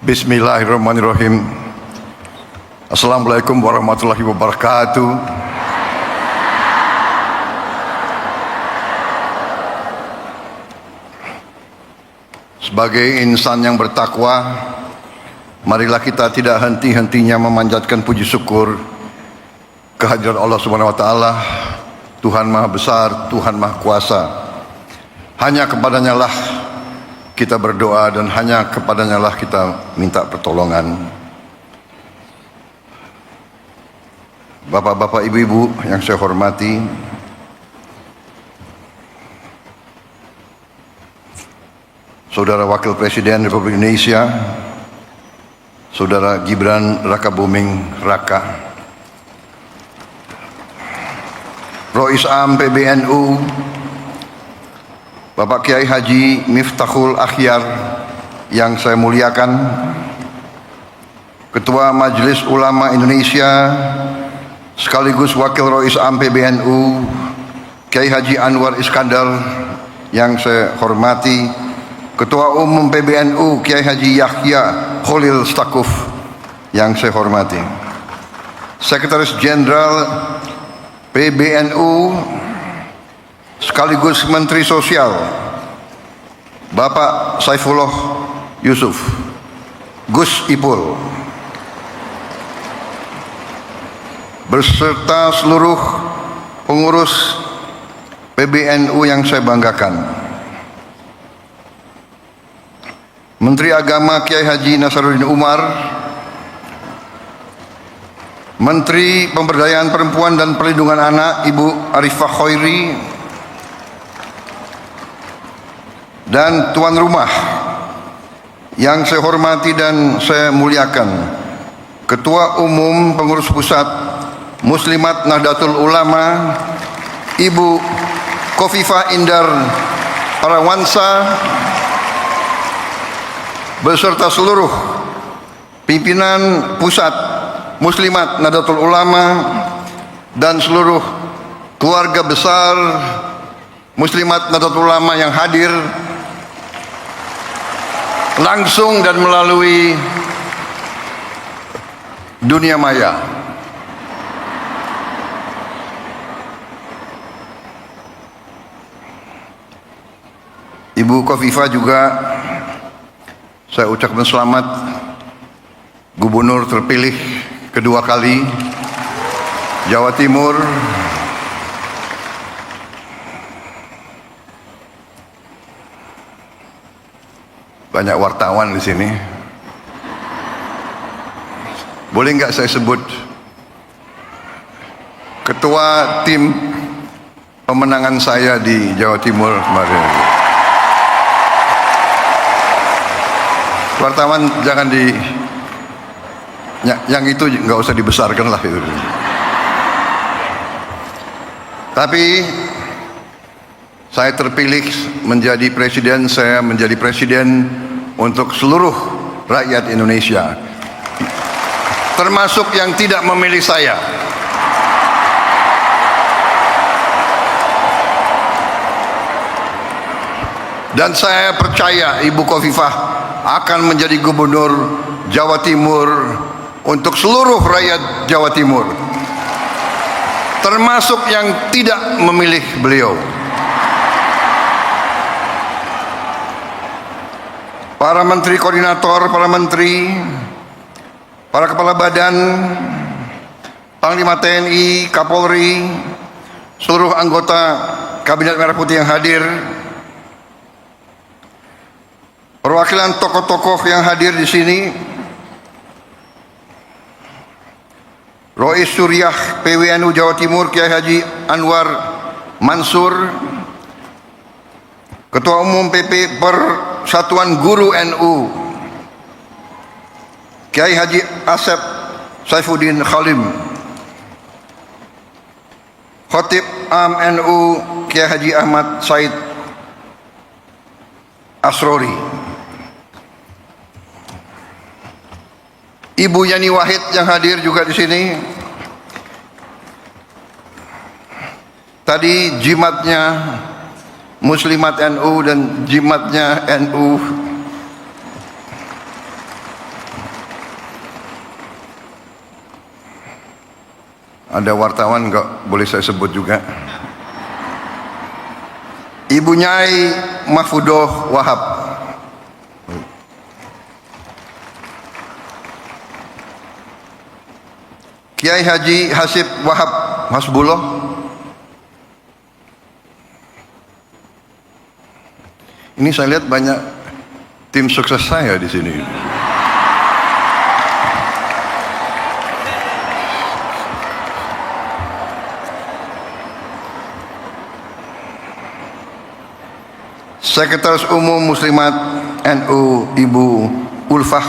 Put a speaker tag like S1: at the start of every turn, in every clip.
S1: Bismillahirrahmanirrahim. Assalamualaikum warahmatullahi wabarakatuh. Sebagai insan yang bertakwa, marilah kita tidak henti-hentinya memanjatkan puji syukur kehadiran Allah Subhanahu wa taala, Tuhan Maha Besar, Tuhan Maha Kuasa. Hanya kepadanya lah kita berdoa dan hanya kepadanya lah kita minta pertolongan. Bapak-bapak, ibu-ibu yang saya hormati, Saudara Wakil Presiden Republik Indonesia, Saudara Gibran Rakabuming Raka, Rois Am PBNU, Bapak Kiai Haji Miftahul Akhyar yang saya muliakan, Ketua Majelis Ulama Indonesia sekaligus Wakil Rois Am PBNU Kiai Haji Anwar Iskandar yang saya hormati, Ketua Umum PBNU Kiai Haji Yahya Khalil Stakuf yang saya hormati, Sekretaris Jenderal PBNU sekaligus Menteri Sosial Bapak Saifullah Yusuf Gus Ipul, beserta seluruh pengurus PBNU yang saya banggakan, Menteri Agama Kiai Haji Nasaruddin Umar, Menteri Pemberdayaan Perempuan dan Perlindungan Anak Ibu Arifah Khairi, dan tuan rumah yang saya hormati dan saya muliakan, Ketua Umum Pengurus Pusat Muslimat Nahdlatul Ulama Ibu Khofifah Indar Parawansa, beserta seluruh pimpinan Pusat Muslimat Nahdlatul Ulama dan seluruh keluarga besar Muslimat Nahdlatul Ulama yang hadir langsung dan melalui dunia maya. Ibu Khofifah juga saya ucapkan selamat Gubernur terpilih kedua kali Jawa Timur. Banyak wartawan di sini. Boleh nggak saya sebut ketua tim pemenangan saya di Jawa Timur kemarin? Wartawan jangan yang itu nggak usah dibesarkan lah itu. Tapi saya terpilih menjadi presiden, saya menjadi presiden untuk seluruh rakyat Indonesia, termasuk yang tidak memilih saya. Dan saya percaya Ibu Khofifah akan menjadi gubernur Jawa Timur untuk seluruh rakyat Jawa Timur, termasuk yang tidak memilih beliau. Para menteri koordinator, para menteri, para kepala badan, Panglima TNI, Kapolri, seluruh anggota Kabinet Merah Putih yang hadir, perwakilan tokoh-tokoh yang hadir di sini, Rois Suriah PWNU Jawa Timur Kiai Haji Anwar Mansur, Ketua Umum PP Persatuan Guru NU Kiai Haji Asep Saifuddin Khalim, Khatib Am NU Kiai Haji Ahmad Said Asrori, Ibu Yani Wahid yang hadir juga di sini. Tadi jimatnya Muslimat NU dan jimatnya NU Ada wartawan nggak boleh saya sebut juga. Ibu Nyai Mahfudoh Wahab. Kiai Haji Hasib Wahab Hasbullah. Ini saya lihat banyak tim sukses saya di sini. Sekretaris Umum Muslimat NU Ibu Ulfah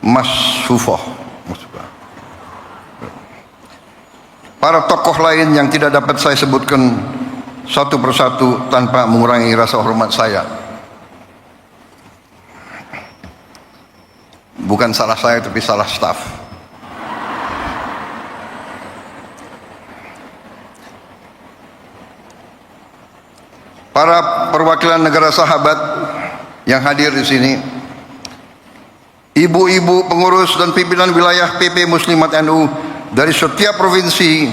S1: Masfufoh. Para tokoh lain yang tidak dapat saya sebutkan satu persatu tanpa mengurangi rasa hormat saya. Bukan salah saya tapi salah staf. Para perwakilan negara sahabat yang hadir di sini, ibu-ibu pengurus dan pimpinan wilayah PP Muslimat NU dari setiap provinsi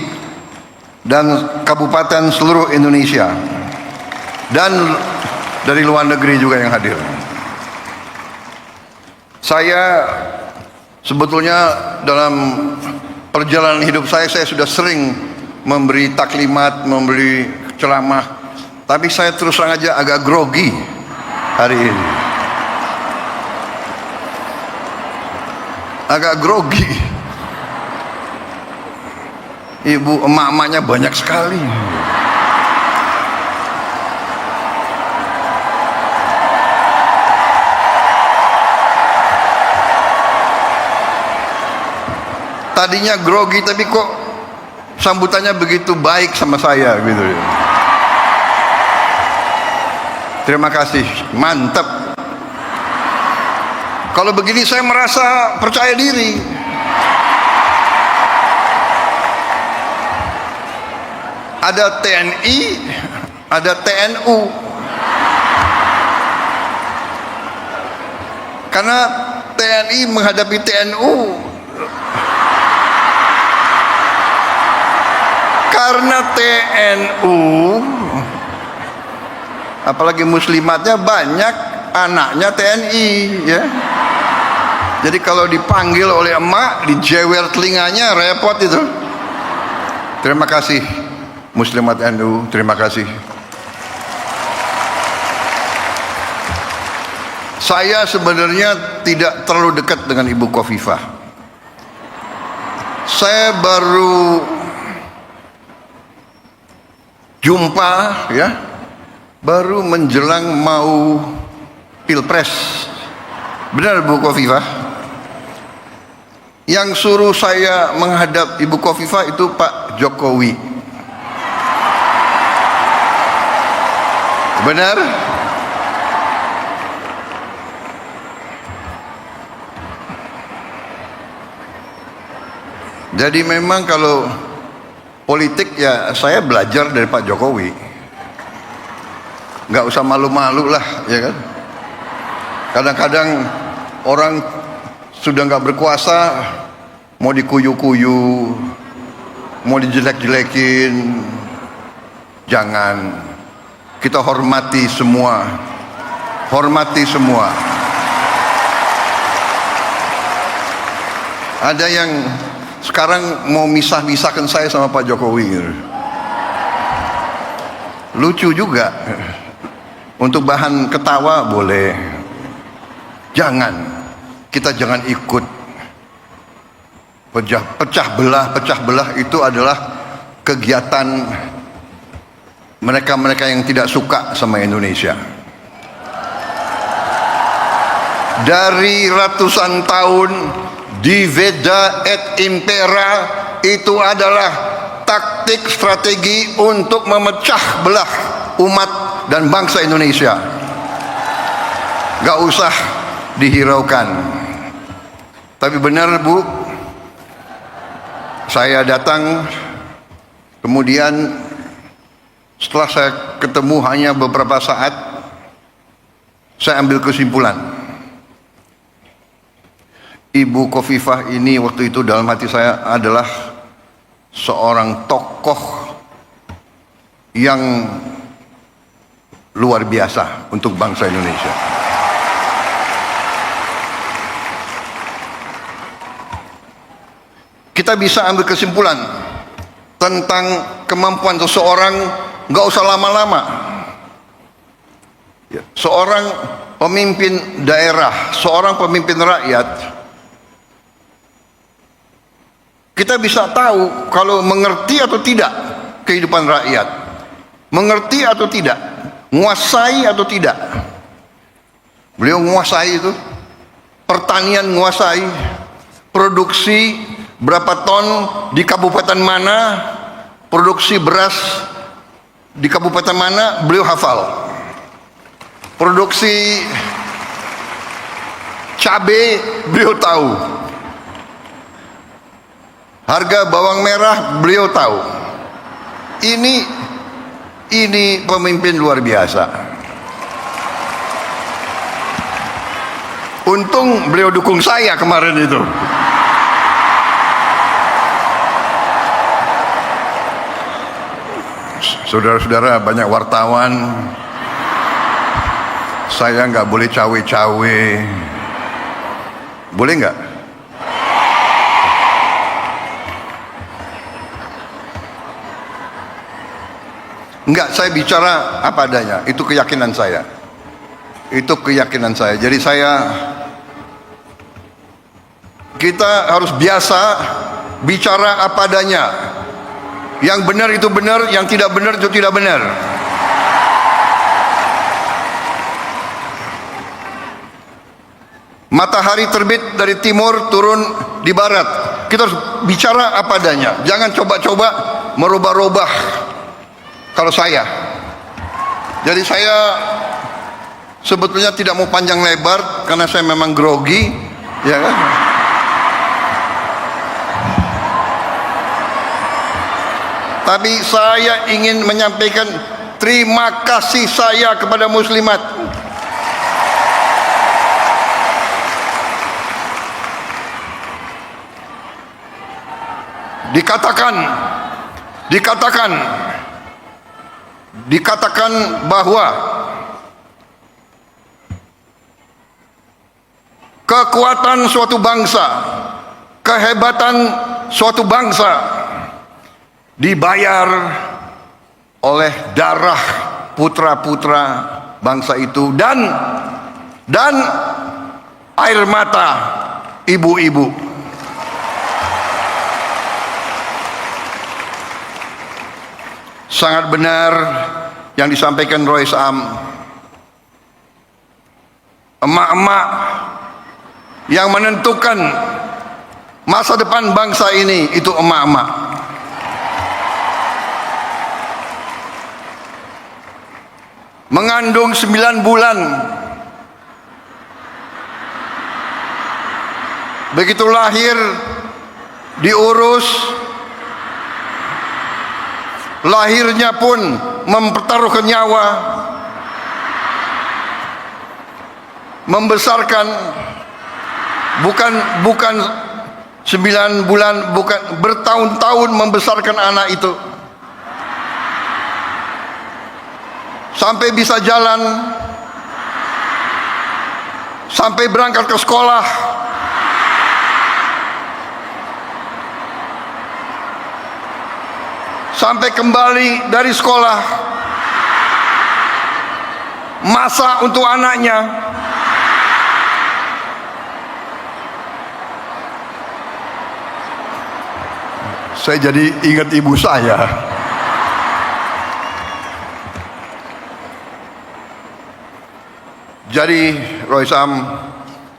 S1: dan kabupaten seluruh Indonesia, dan dari luar negeri juga yang hadir. Saya sebetulnya dalam perjalanan hidup saya sudah sering memberi taklimat, memberi ceramah, tapi saya terus terang aja agak grogi hari ini. Agak grogi. Ibu emak-emaknya banyak sekali. Tadinya grogi tapi kok sambutannya begitu baik sama saya gitu. Terima kasih, mantap. Kalau begini saya merasa percaya diri. Ada TNI, ada TNU. Karena TNI menghadapi TNU. Karena TNU, apalagi muslimatnya banyak anaknya TNI, ya. Jadi kalau dipanggil oleh emak, dijewer telinganya, repot itu. Terima kasih Muslimat NU, terima kasih. Saya sebenarnya tidak terlalu dekat dengan Ibu Khofifah. Saya baru jumpa, ya, baru menjelang mau Pilpres. Benar Bu Khofifah? Yang suruh saya menghadap Ibu Khofifah itu Pak Jokowi. Benar? Jadi memang kalau politik ya saya belajar dari Pak Jokowi. Nggak usah malu-malu lah, ya kan? Kadang-kadang orang sudah nggak berkuasa, mau dikuyu-kuyu, mau dijelek-jelekin, jangan. Kita hormati semua, hormati semua. Ada yang sekarang mau misah-misahkan saya sama Pak Jokowi. Lucu juga. Untuk bahan ketawa boleh. Jangan, kita jangan ikut pecah belah itu adalah kegiatan mereka-mereka yang tidak suka sama Indonesia. Dari ratusan tahun diveda et impera itu adalah taktik strategi untuk memecah belah umat dan bangsa Indonesia. Gak usah dihiraukan. Tapi benar Bu, saya datang, kemudian setelah saya ketemu hanya beberapa saat, saya ambil kesimpulan. Ibu Khofifah ini waktu itu dalam hati saya adalah seorang tokoh yang luar biasa untuk bangsa Indonesia. Kita bisa ambil kesimpulan tentang kemampuan seseorang, nggak usah lama-lama. Seorang pemimpin daerah, seorang pemimpin rakyat, kita bisa tahu kalau mengerti atau tidak kehidupan rakyat, mengerti atau tidak, menguasai atau tidak. Beliau menguasai itu, pertanian menguasai, produksi berapa ton di kabupaten mana, produksi beras di kabupaten mana, beliau hafal. Produksi cabai beliau tahu. Harga bawang merah beliau tahu. Ini pemimpin luar biasa. Untung beliau dukung saya kemarin itu. Saudara-saudara, banyak wartawan, saya nggak boleh cawe-cawe. Boleh nggak? Enggak, saya bicara apa adanya. Itu keyakinan saya. Itu keyakinan saya. Jadi kita harus biasa bicara apa adanya. Yang benar itu benar, yang tidak benar itu tidak benar. Matahari terbit dari timur, turun di barat. Kita harus bicara apa adanya. Jangan coba-coba merubah-rubah. Kalau saya, jadi saya sebetulnya tidak mau panjang lebar karena saya memang grogi, ya kan? Tapi saya ingin menyampaikan terima kasih saya kepada muslimat. Dikatakan bahwa kekuatan suatu bangsa, kehebatan suatu bangsa dibayar oleh darah putra-putra bangsa itu dan air mata ibu-ibu. Sangat benar yang disampaikan Roy Sam. Emak-emak yang menentukan masa depan bangsa ini itu emak-emak. Mengandung 9 bulan. Begitu lahir diurus, lahirnya pun mempertaruhkan nyawa, membesarkan bukan 9 bulan, bukan bertahun-tahun membesarkan anak itu sampai bisa jalan, sampai berangkat ke sekolah, sampai kembali dari sekolah, masak untuk anaknya. Saya jadi ingat ibu saya. Jadi Roy Sam,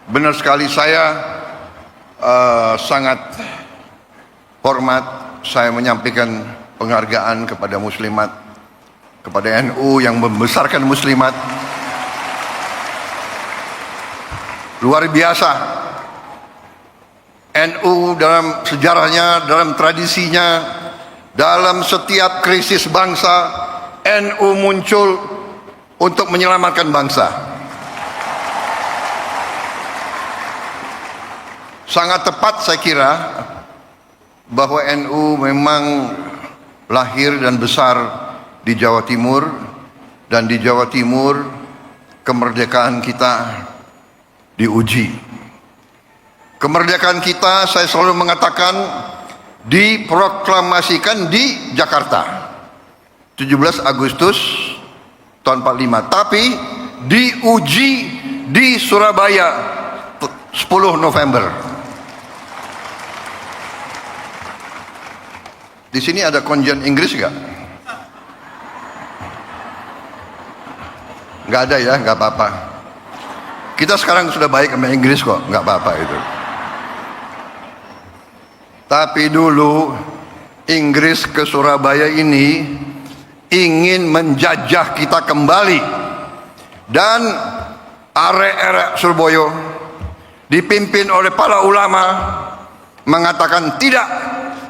S1: benar sekali, saya sangat hormat, saya menyampaikan penghargaan kepada muslimat, kepada NU yang membesarkan muslimat. Luar biasa. NU dalam sejarahnya, dalam tradisinya, dalam setiap krisis bangsa, NU muncul untuk menyelamatkan bangsa. Sangat tepat saya kira bahwa NU memang lahir dan besar di Jawa Timur, dan di Jawa Timur kemerdekaan kita diuji. Kemerdekaan kita, saya selalu mengatakan, diproklamasikan di Jakarta 17 Agustus tahun 45, tapi diuji di Surabaya 10 November. Di sini ada konjen Inggris nggak? Nggak ada ya, nggak apa-apa. Kita sekarang sudah baik sama Inggris kok, nggak apa-apa itu. Tapi dulu Inggris ke Surabaya ini ingin menjajah kita kembali, dan arek-arek Surabaya dipimpin oleh para ulama mengatakan tidak,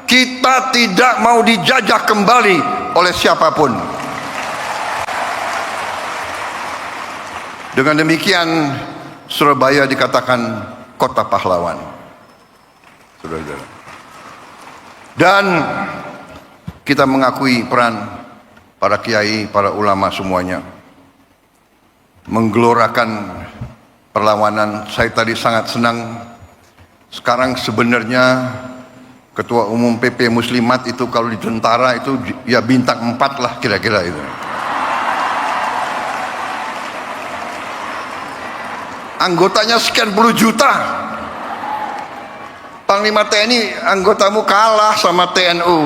S1: kita tidak mau dijajah kembali oleh siapapun. Dengan demikian Surabaya dikatakan kota pahlawan, saudara-saudara. Dan kita mengakui peran para kiai, para ulama semuanya menggelorakan perlawanan. Saya tadi sangat senang. Sekarang sebenarnya Ketua Umum PP Muslimat itu kalau di tentara itu ya bintang 4 lah kira-kira itu. Anggotanya sekian puluh juta. Panglima TNI anggotamu kalah sama TNU.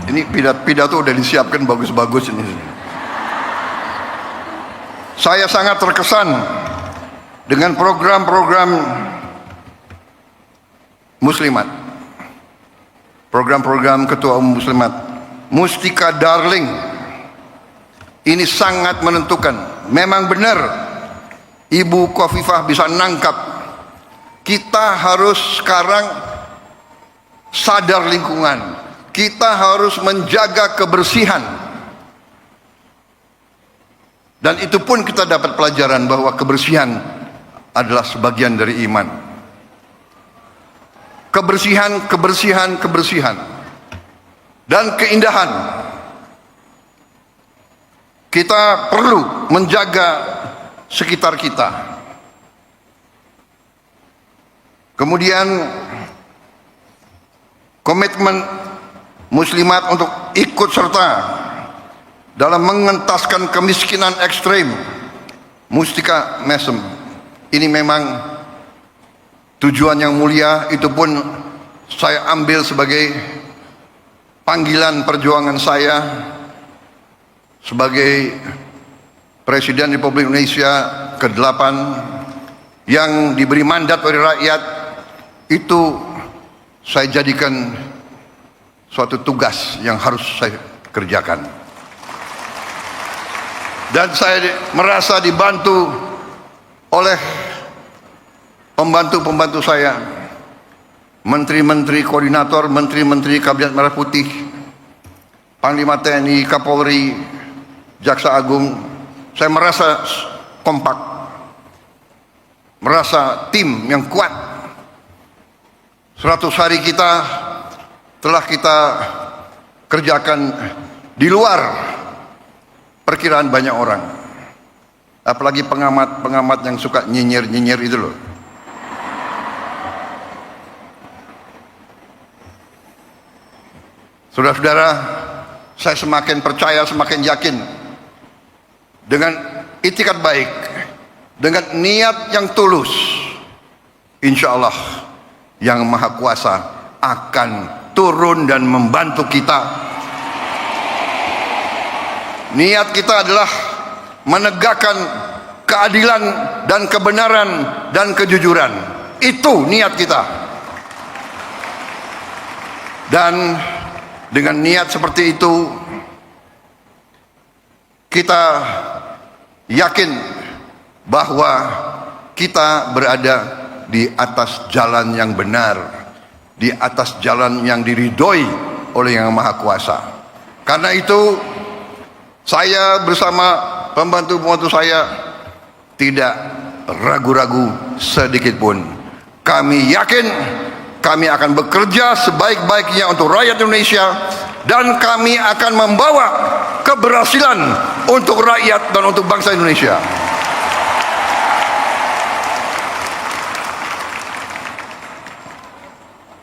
S1: Ini pidato udah disiapkan bagus-bagus ini. Saya sangat terkesan dengan program-program Muslimat, program-program Ketua Umum Muslimat. Mustika Darling ini sangat menentukan. Memang benar Ibu Khofifah bisa nangkap, kita harus sekarang sadar lingkungan, kita harus menjaga kebersihan. Dan itu pun kita dapat pelajaran bahwa kebersihan adalah sebagian dari iman. Kebersihan, kebersihan, kebersihan dan keindahan. Kita perlu menjaga sekitar kita. Kemudian komitmen Muslimat untuk ikut serta dalam mengentaskan kemiskinan ekstrim, Mustika Mesem. Ini memang tujuan yang mulia, itu pun saya ambil sebagai panggilan perjuangan saya sebagai Presiden Republik Indonesia ke-8 yang diberi mandat oleh rakyat. Itu saya jadikan suatu tugas yang harus saya kerjakan. Dan saya merasa dibantu oleh pembantu-pembantu saya, menteri-menteri koordinator, menteri-menteri Kabinet Merah Putih, Panglima TNI, Kapolri, Jaksa Agung. Saya merasa kompak, merasa tim yang kuat. 100 hari kita telah kita kerjakan di luar perkiraan banyak orang. Apalagi pengamat-pengamat yang suka nyinyir-nyinyir itu loh. Saudara-saudara, saya semakin percaya, semakin yakin dengan itikat baik, dengan niat yang tulus, insya Allah Yang Maha Kuasa akan turun dan membantu kita. Niat kita adalah menegakkan keadilan dan kebenaran dan kejujuran. Itu niat kita. Dan dengan niat seperti itu, kita yakin bahwa kita berada di atas jalan yang benar, di atas jalan yang diridhoi oleh Yang Maha Kuasa. Karena itu saya bersama pembantu-pembantu saya tidak ragu-ragu sedikit pun. Kami yakin kami akan bekerja sebaik-baiknya untuk rakyat Indonesia, dan kami akan membawa keberhasilan untuk rakyat dan untuk bangsa Indonesia.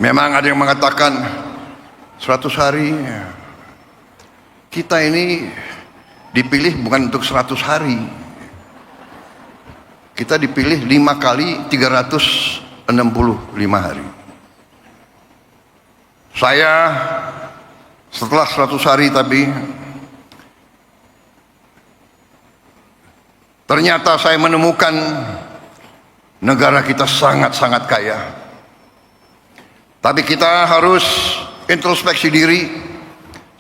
S1: Memang ada yang mengatakan 100 hari. Kita ini dipilih bukan untuk 100 hari. Kita dipilih 5 kali 365 hari. Saya setelah 100 hari tapi ternyata saya menemukan negara kita sangat-sangat kaya. Tapi kita harus introspeksi diri.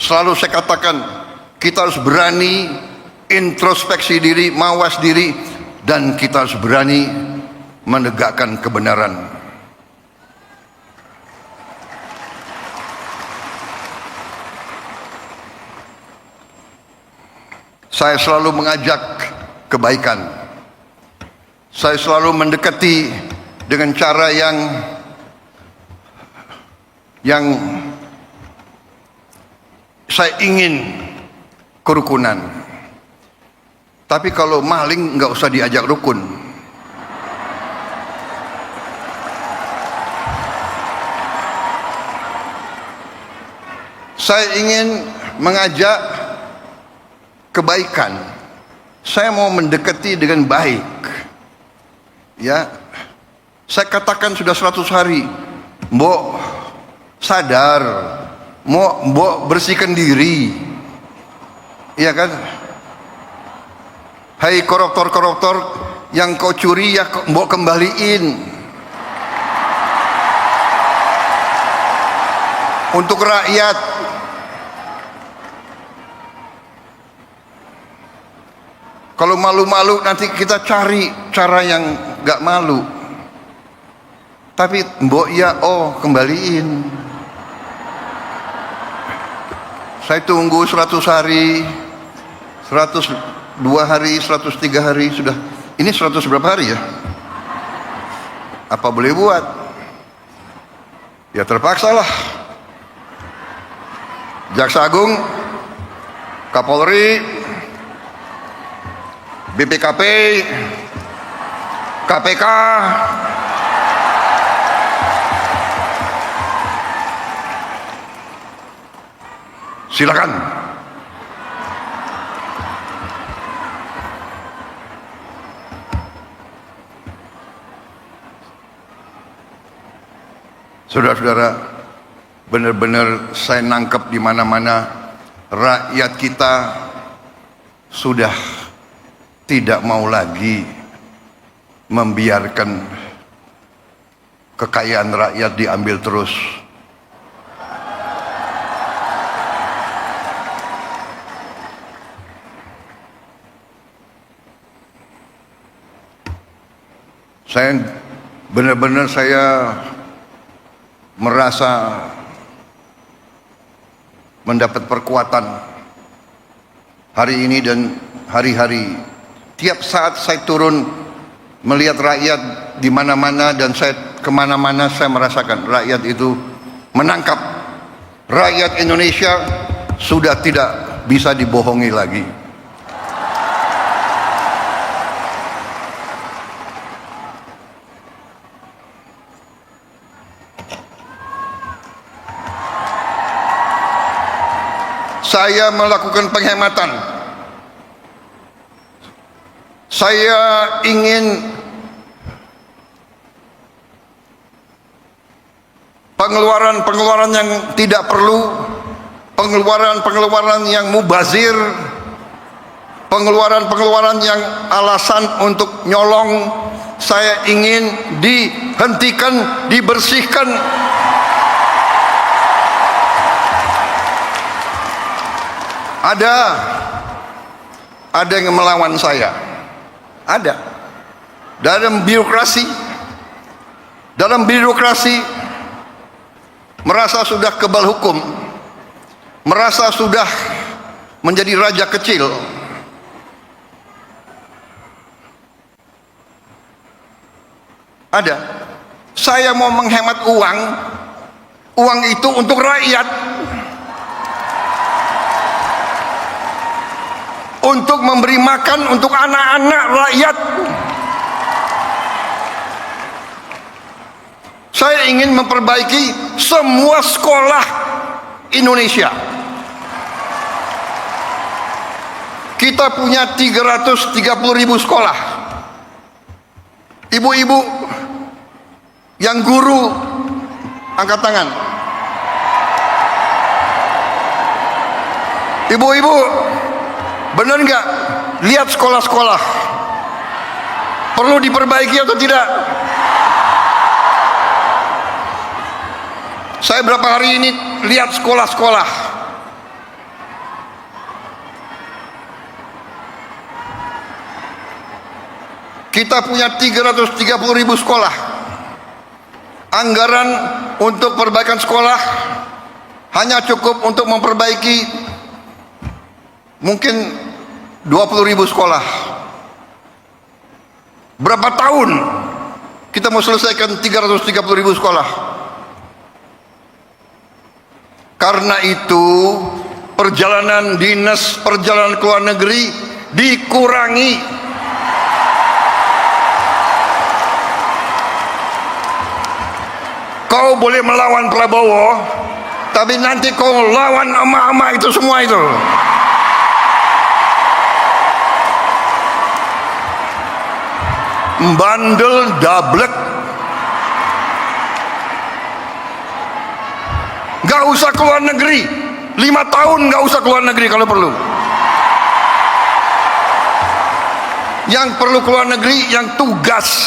S1: Selalu saya katakan, kita harus berani introspeksi diri, mawas diri, dan kita harus berani menegakkan kebenaran. Saya selalu mengajak kebaikan. Saya selalu mendekati dengan cara yang saya ingin kerukunan. Tapi kalau maling nggak usah diajak rukun. Saya ingin mengajak kebaikan. Saya mau mendekati dengan baik. Ya, saya katakan sudah 100 hari. Mbok sadar, mbok bersihkan diri. Iya kan? Hai koruptor-koruptor yang kau curi ya mbok kembaliin. Untuk rakyat. Kalau malu-malu nanti kita cari cara yang gak malu. Tapi mbok ya kembaliin. Saya tunggu 100 hari, 102 hari, 103 hari sudah. Ini 100 berapa hari ya? Apa boleh buat? Ya terpaksalah. Jaksa Agung, Kapolri, BPKP, KPK, silakan. Saudara-saudara, benar-benar saya nangkep di mana-mana rakyat kita sudah tidak mau lagi membiarkan kekayaan rakyat diambil terus. Saya benar-benar merasa mendapat perkuatan hari ini dan hari-hari. Tiap saat saya turun melihat rakyat di mana-mana, dan saya kemana-mana saya merasakan rakyat itu menangkap. Rakyat Indonesia sudah tidak bisa dibohongi lagi. Saya melakukan penghematan. Saya ingin pengeluaran-pengeluaran yang tidak perlu, pengeluaran-pengeluaran yang mubazir, pengeluaran-pengeluaran yang alasan untuk nyolong, saya ingin dihentikan, dibersihkan. Ada yang melawan saya. Ada. Dalam birokrasi merasa sudah kebal hukum, merasa sudah menjadi raja kecil. Ada. Saya mau menghemat uang, uang itu untuk rakyat, untuk memberi makan untuk anak-anak rakyat. Saya ingin memperbaiki semua sekolah Indonesia. Kita punya 330.000 sekolah. Ibu-ibu yang guru, angkat tangan. Ibu-ibu, benar nggak? Lihat sekolah-sekolah, perlu diperbaiki atau tidak? Saya berapa hari ini lihat sekolah-sekolah. Kita punya 330.000 sekolah. Anggaran untuk perbaikan sekolah hanya cukup untuk memperbaiki mungkin 20.000 sekolah. Berapa tahun kita mau selesaikan 330.000 sekolah? Karena itu perjalanan dinas, perjalanan ke luar negeri dikurangi. Kau boleh melawan Prabowo, tapi nanti kau lawan emak-emak itu semua itu. Bandel dablek. Gak usah keluar negeri, 5 tahun gak usah keluar negeri kalau perlu. Yang perlu keluar negeri yang tugas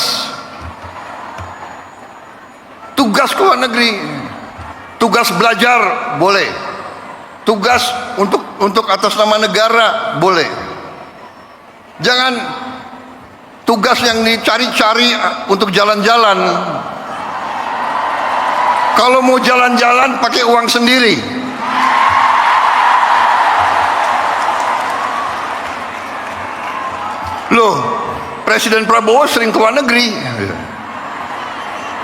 S1: keluar negeri, tugas belajar boleh, tugas untuk atas nama negara boleh. Jangan tugas yang dicari-cari untuk jalan-jalan. Kalau mau jalan-jalan pakai uang sendiri. Loh, Presiden Prabowo sering keluar negeri.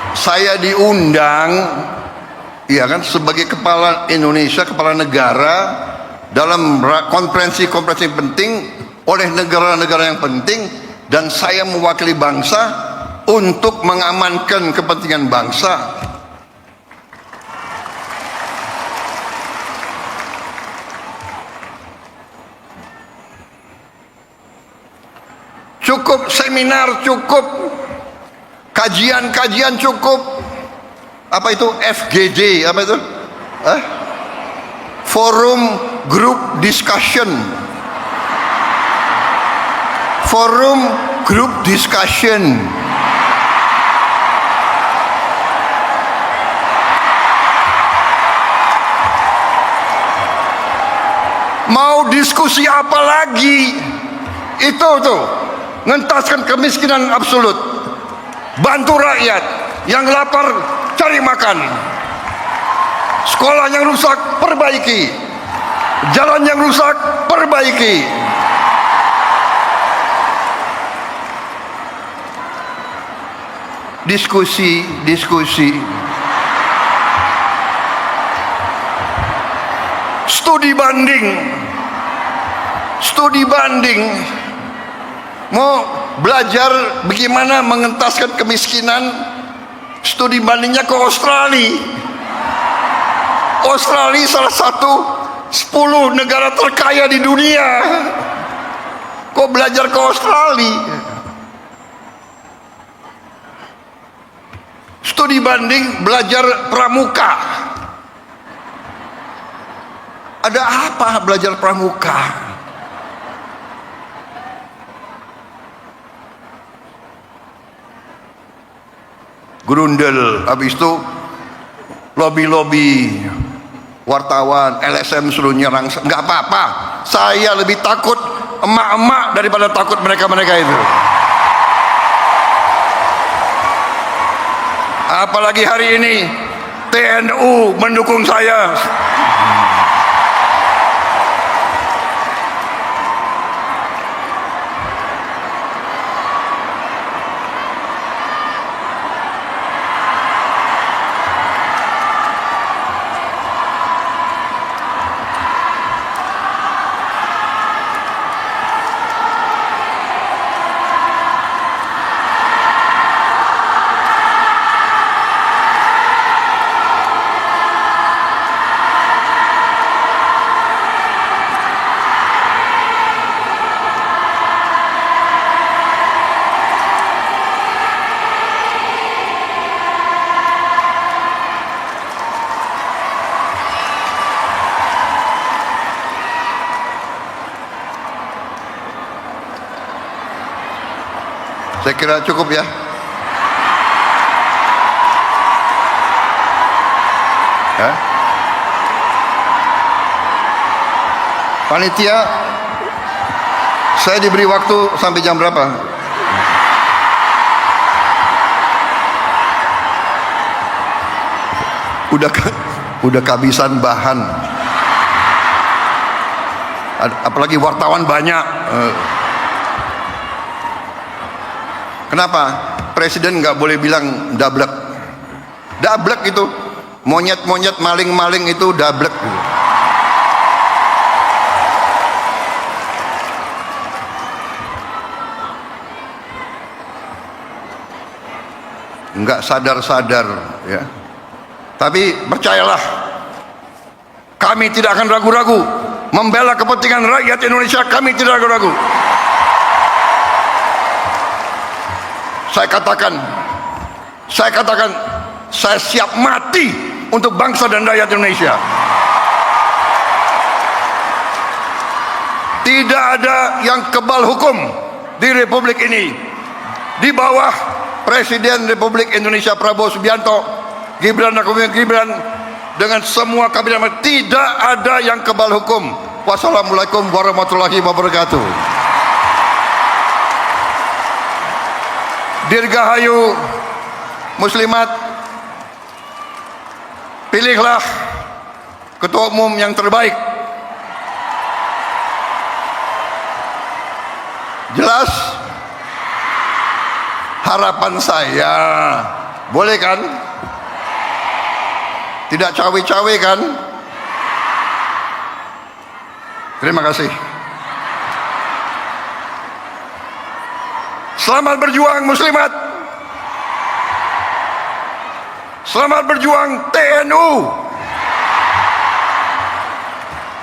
S1: Saya diundang, ya kan, sebagai kepala Indonesia, kepala negara, dalam konferensi-konferensi penting oleh negara-negara yang penting, dan saya mewakili bangsa untuk mengamankan kepentingan bangsa. Cukup seminar, cukup kajian-kajian, cukup apa itu FGD, apa itu? Forum Group Discussion. Forum Group Discussion. Mau diskusi apa lagi? Itu tuh, ngentaskan kemiskinan absolut, bantu rakyat yang lapar cari makan, sekolah yang rusak perbaiki, jalan yang rusak perbaiki. Diskusi, studi banding, mau belajar bagaimana mengentaskan kemiskinan, studi bandingnya ke Australia. Australia salah satu 10 negara terkaya di dunia. Kok belajar ke Australia? Studi banding, belajar pramuka. Ada apa belajar pramuka? Grundel, habis itu lobby wartawan, LSM suruh nyerang. Nggak apa-apa, saya lebih takut emak-emak daripada takut mereka-mereka itu. Apalagi hari ini TNU mendukung saya. Saya kira cukup ya. Ya. Panitia, saya diberi waktu sampai jam berapa? Udah kehabisan bahan. Apalagi wartawan banyak. Kenapa? Presiden nggak boleh bilang dablek. Dablek itu monyet-monyet, maling-maling itu dablek. Nggak sadar-sadar ya. Tapi percayalah, kami tidak akan ragu-ragu membela kepentingan rakyat Indonesia. Kami tidak ragu-ragu. Saya katakan, saya siap mati untuk bangsa dan rakyat Indonesia. Tidak ada yang kebal hukum di Republik ini. Di bawah Presiden Republik Indonesia Prabowo Subianto, Gibran dengan semua kabinet, tidak ada yang kebal hukum. Wassalamualaikum warahmatullahi wabarakatuh. Dirgahayu muslimat, pilihlah ketua umum yang terbaik. Jelas? Harapan saya, boleh kan? Tidak cawe-cawe kan? Terima kasih. Selamat berjuang muslimat. Selamat berjuang TNU.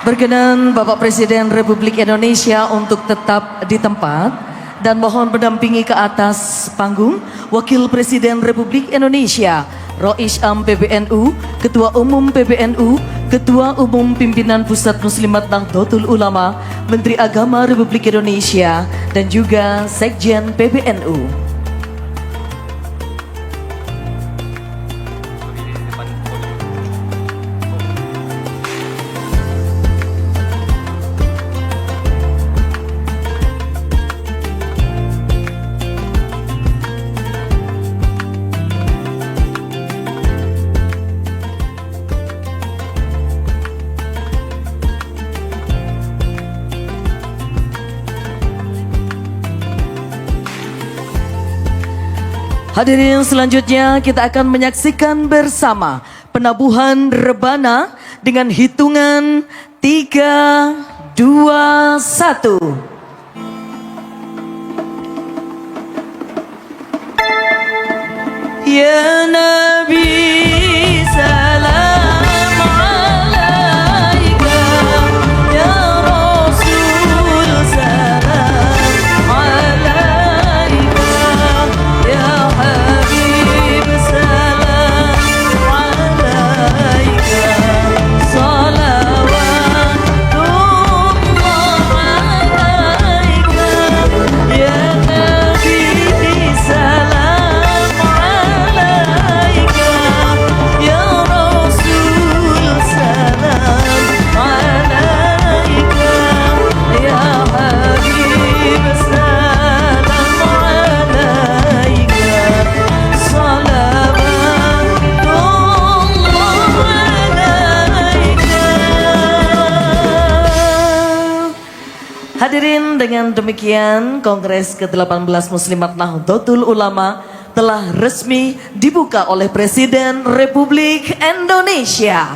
S2: Berkenan Bapak Presiden Republik Indonesia untuk tetap di tempat dan mohon mendampingi ke atas panggung Wakil Presiden Republik Indonesia Rois Am PBNU, Ketua Umum PBNU, Ketua Umum Pimpinan Pusat Muslimat Nahdlatul Ulama, Menteri Agama Republik Indonesia, dan juga Sekjen PBNU. Hadirin, selanjutnya kita akan menyaksikan bersama penabuhan rebana dengan hitungan 3, 2, 1. Ya Nabi salam alaika, ya Rasul salam alaika, ya Habib salam alaika, salawatullah alaika, ya Nabi salam Hadirin, dengan demikian Kongres ke-18 Muslimat Nahdlatul Ulama telah resmi dibuka oleh Presiden Republik Indonesia.